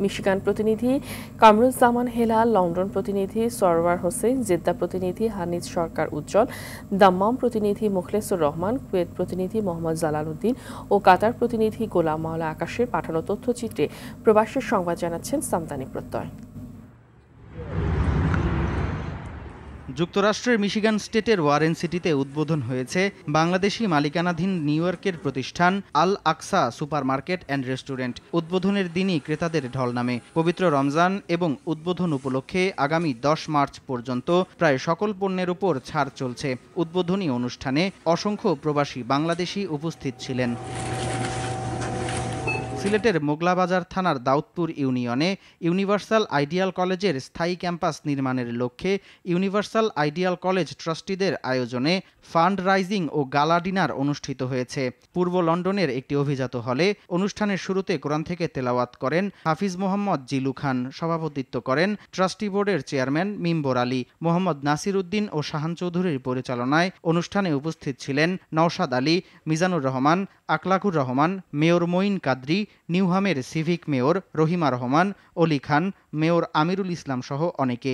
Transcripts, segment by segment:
Michigan প্রতিনিধি Kamruzzaman Helal, London প্রতিনিধি Sarwar Hossain, Jeddah প্রতিনিধি হানিজ সরকার উজ্জ্বল, দাম্মাম প্রতিনিধি মুখলেসুর রহমান, কুয়েত প্রতিনিধি মোহাম্মদ জালালউদ্দিন ও কাতার প্রতিনিধি গোলাম মাওলা আকাশের পাঠানো তথ্যচিত্রে প্রবাসের সংবাদ জানাচ্ছেন সামদানি প্রত্যয়। যুক্তরাষ্ট্রের মিশিগান স্টেটের ওয়ারেন সিটিতে উদ্বোধন হয়েছে বাংলাদেশি মালিকানাধীন নিউ ইয়র্কের প্রতিষ্ঠান আল আকসা সুপারমার্কেট অ্যান্ড রেস্টুরেন্ট। উদ্বোধনের দিনই ক্রেতাদের ঢল নামে। পবিত্র রমজান এবং উদ্বোধন উপলক্ষে আগামী 10 মার্চ পর্যন্ত প্রায় সকল পণ্যের উপর ছাড় চলছে। উদ্বোধনী অনুষ্ঠানে অসংখ্য প্রবাসী বাংলাদেশি উপস্থিত ছিলেন। সিলেটের মোগলাবাজার থানার দাউদপুর ইউনিয়নে ইউনিভার্সাল আইডিয়াল কলেজের স্থায়ী ক্যাম্পাস নির্মাণের লক্ষ্যে ইউনিভার্সাল আইডিয়াল কলেজ ট্রাস্টিদের আয়োজনে ফান্ড রাইজিং ও গালা ডিনার অনুষ্ঠিত হয়েছে। পূর্ব লন্ডনের একটি অভিজাত হলে অনুষ্ঠানের শুরুতে কোরআন থেকে তেলাওয়াত করেন হাফিজ মোহাম্মদ জিলু খান। সভাপতিত্ব করেন ট্রাস্টি বোর্ডের চেয়ারম্যান মিম্বর আলী। মোহাম্মদ নাসির উদ্দিন ও শাহান চৌধুরীর পরিচালনায় অনুষ্ঠানে উপস্থিত ছিলেন নওশাদ আলী, মিজানুর রহমান, আকলাকুর রহমান, মেয়র মঈন কাদরি, নিউহামের সিভিক মেয়র রহিমা রহমান, অলি খান, মেয়র আমিরুল ইসলাম সহ অনেকে।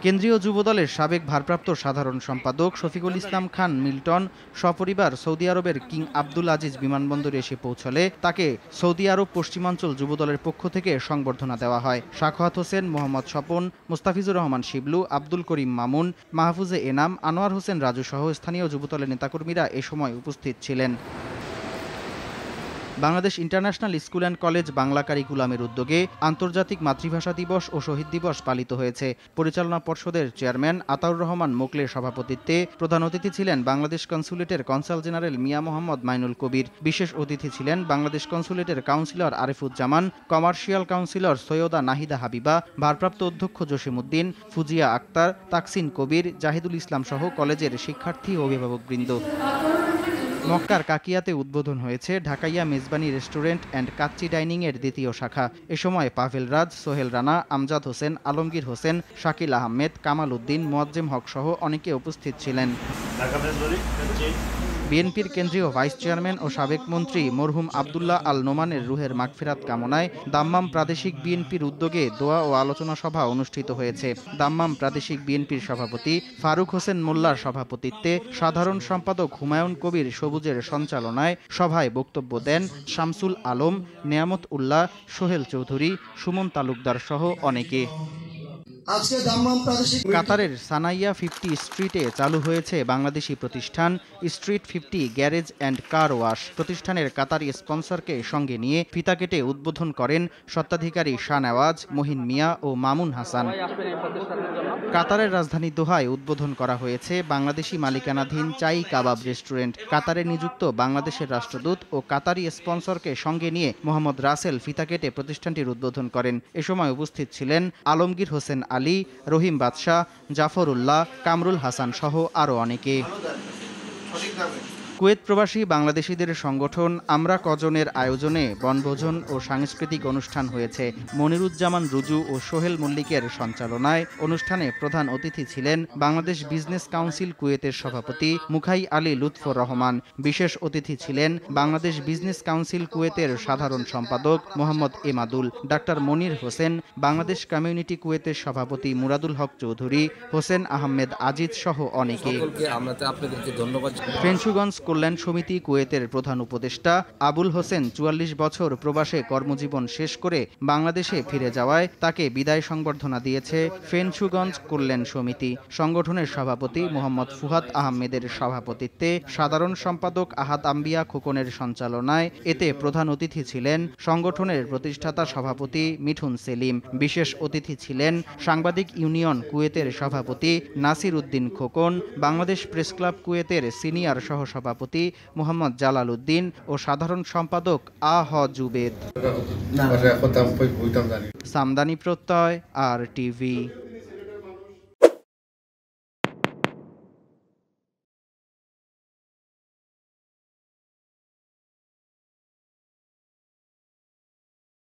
কেন্দ্রীয় যুবদলের সাবেক ভারপ্রাপ্ত সাধারণ সম্পাদক শফিকুল ইসলাম খান মিল্টন সপরিবার সৌদি আরবের কিং আব্দুল আজিজ বিমানবন্দরে এসে পৌঁছলে তাকে সৌদি আরব পশ্চিমাঞ্চল যুবদলের পক্ষ থেকে সংবর্ধনা দেওয়া হয়। সাখাওয়াত হোসেন, মোহাম্মদ স্বপন, মুস্তাফিজুর রহমান শিবলু, আব্দুল করিম মামুন, মাহফুজে এনাম, আনোয়ার হোসেন রাজু সহ স্থানীয় যুবদলের নেতাকর্মীরা এ সময় উপস্থিত ছিলেন। Bangladesh international school and college Bangla কারিকুলামের উদ্যোগে আন্তর্জাতিক মাতৃভাষা দিবস ও শহীদ দিবস পালিত হয়েছে। পরিচালনা পর্ষদের চেয়ারম্যান আতাউর রহমান মোকলের সভাপতিত্বে প্রধান অতিথি ছিলেন বাংলাদেশ কনস্যুলেটের কনসাল জেনারেল মিয়া মোহাম্মদ মাইনুল কবির। বিশেষ অতিথি ছিলেন বাংলাদেশ কনস্যুলেটের counsellor Arifuzzaman, commercial counsellor Syeda Nahida Habiba, ভারপ্রাপ্ত অধ্যক্ষ জসিমউদ্দিন, ফুজিয়া আক্তার, তাকসিন কবির, জাহিদুল ইসলাম সহ কলেজের শিক্ষার্থী ও অভিভাবকবৃন্দ। মক্কার কাকিয়াতে উদ্বোধন হয়েছে Dhakaiya Mezbani restaurant and Kacchi dining এর দ্বিতীয় শাখা। এ সময় পাভেল রাজ, সোহেল রানা, আমজাদ হোসেন, আলমগীর হোসেন, শাকিল আহমেদ, কামাল উদ্দিন, মোয়াজ্জেম হক সহ অনেকে উপস্থিত ছিলেন। বিএনপির কেন্দ্রীয় ভাইস চেয়ারম্যান ও সাবেক মন্ত্রী মরহুম আবদুল্লাহ আল নোমানের রুহের মাগফিরাত কামনায় দাম্মাম প্রাদেশিক বিএনপির উদ্যোগে দোয়া ও আলোচনা সভা অনুষ্ঠিত হয়েছে। দাম্মাম প্রাদেশিক বিএনপির সভাপতি ফারুক হোসেন মোল্লার সভাপতিত্বে সাধারণ সম্পাদক হুমায়ুন কবির সবুজের সঞ্চালনায় সভায় বক্তব্য দেন শামসুল আলম, নেয়ামত উল্লাহ, সোহেল চৌধুরী, সুমন তালুকদার সহ অনেকে। কাতারের সানাইয়া 50 স্ট্রিটে চালু হয়েছে বাংলাদেশি প্রতিষ্ঠান street 50 garage and car wash. প্রতিষ্ঠানের কাতারি স্পন্সরকে সঙ্গে নিয়ে ফিতা কেটে উদ্বোধন করেন স্বত্বাধিকারী শাহনেওয়াজ, মহিন মিয়া ও মামুন হাসান। কাতারের রাজধানী দোহায় উদ্বোধন করা হয়েছে বাংলাদেশি মালিকানাধীন চাই কাবাব রেস্টুরেন্ট। কাতারে নিযুক্ত বাংলাদেশের রাষ্ট্রদূত ও কাতারি স্পন্সরকে সঙ্গে নিয়ে মোহাম্মদ রাসেল ফিতা কেটে প্রতিষ্ঠানটির উদ্বোধন করেন। এ সময় উপস্থিত ছিলেন আলমগীর হোসেন আলী, রহিম বাদশাহ, জাফর উল্লাহ, কামরুল হাসান সহ আরও অনেকে। কুয়েত প্রবাসী বাংলাদেশিদের সংগঠন আমরা কজনের আয়োজনে বনভোজন ও সাংস্কৃতিক অনুষ্ঠান হয়েছে। মনিরুজ্জামান রুজু ও সোহেল মল্লিকের সঞ্চালনায় অনুষ্ঠানে প্রধান অতিথি ছিলেন বাংলাদেশ বিজনেস কাউন্সিল কুয়েতের সভাপতি মুখাই আলী লুৎফর রহমান। বিশেষ অতিথি ছিলেন বাংলাদেশ বিজনেস কাউন্সিল কুয়েতের সাধারণ সম্পাদক মোহাম্মদ এমাদুল, ডাক্তার মনির হোসেন, বাংলাদেশ কমিউনিটি কুয়েতের সভাপতি মুরাদুল হক চৌধুরী, হোসেন আহমেদ আজিজ সহ অনেকে। ফেঞ্চুগঞ্জ কল্যাণ সমিতি কুয়েতের প্রধান উপদেষ্টা আবুল হোসেন 44 বছর প্রবাসে কর্মজীবন শেষ করে বাংলাদেশে ফিরে যাওয়ায় তাকে বিদায় সংবর্ধনা দিয়েছে ফেঞ্চুগঞ্জ কল্যাণ সমিতি। সংগঠনের সভাপতি মোহাম্মদ ফুহাদ আহমেদের সভাপতিত্বে সাধারণ সম্পাদক আহাদ আম্বিয়া খোকনের সঞ্চালনায় এতে প্রধান অতিথি ছিলেন সংগঠনের প্রতিষ্ঠাতা সভাপতি মিঠুন সেলিম। বিশেষ অতিথি ছিলেন সাংবাদিক ইউনিয়ন কুয়েতের সভাপতি নাসির উদ্দিন খোকন, বাংলাদেশ প্রেস ক্লাব কুয়েতের সিনিয়র সহসভাপতি মোহাম্মদ জালাল উদ্দিন ও সাধারণ সম্পাদক আহ জুবেদ। সামদানি প্রত্যয়, আর টিভি।